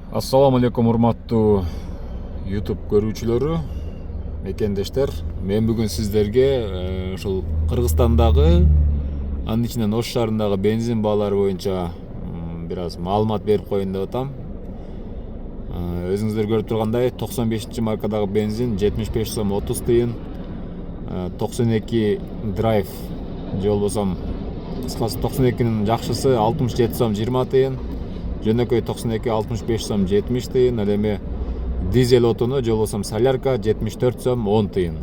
Ассаламу алейкум, урматтуу YouTube көрүүчүлөрү, мекендештер. Мен бүгүн сиздерге ушул Кыргызстандагы, анын ичинен Ош шаарындагы бензин баалары боюнча бир аз маалымат берип коеюн деп атам. Өзүңүздөр көрүп тургандай, 95 маркадагы бензин 75 сом 30 тыйын, 92 драйв же болбосом кыскасы 92нин жакшысы 67 сом 20 тыйын, жөнөкөй 92 65 сом 70 тыйын, ал эми дизель отуну же болбосом солярка 74 сом 10 тыйын.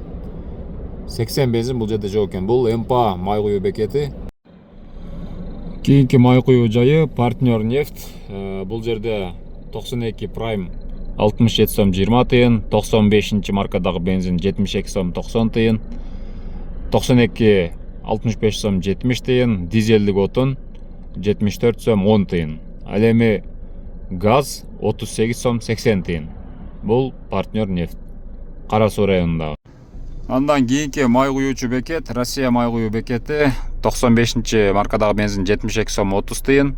80 бензин бул жерде жок экен. Бул МПА май куюу бекети. Кийинки май куюу жайы Партнер нефть. Бул жерде 92 Prime 67 сом 20 тыйын, 95 маркадагы бензин 72 сом 90 тыйын, 92 65 сом 70 тыйын, дизелдик отун 74 сом 10 тыйын. Ал эми газ 38 сом 80 тыйын. Бул Партнер нефть, Кара Суу районундагы. Андан кийинки май куюучу бекет Россия май куюу бекети. 95 маркадагы бензин 72 сом 30 тыйын.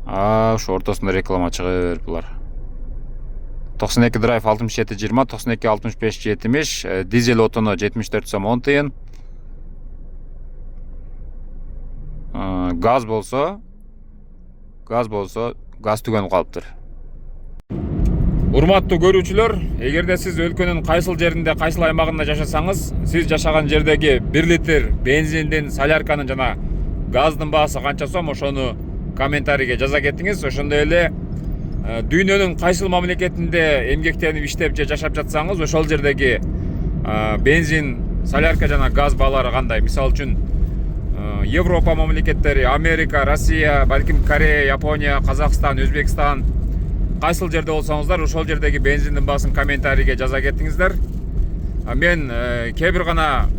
Ушу ортосунда реклама чыгып булар. 92 драйв 67 20, 92 65 70, дизель отуну 74 сом 10 тыйын. Газ болсо газ түгөнүп калыптыр. Урматтуу көрүүчүлөр, эгерде сиз өлкөнүн кайсыл жеринде, кайсыл аймагында жашасаңыз, сиз жашаган жердеги 1 литр бензиндин, солярканын жана газдын баасы канча сом, ошону комментарийге жаза кетиңиз. Ошондой эле дүйнөнүн кайсыл мамлекетинде эмгектенип иштеп же жашап жатсаңыз, ошол жердеги бензин, солярка жана газ баалары кандай? Мисалы үчүн Европа мамлекеттери, Америка, Россия, балким Корея, Япония, Казакстан, Өзбекстан, кайсыл жерде болсоңуздар, ошол жердеги бензиндин баасын комментарийге жаза кетиңиздер. Мен кээ бир гана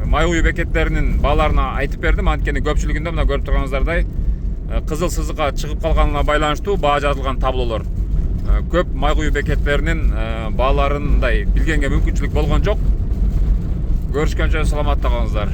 май куюу бекеттеринин бааларына айтып бердим, анткени көпчүлүгүндө мына көрүп турганыңыздардай кызыл сызыкка чыгып калганына байланыштуу баа жазылган таблолор. Көп май куюу бекеттеринин бааларындай билгенге мүмкүнчүлүк болгон жок. Көрүшкөнчө саламатта калыңыздар.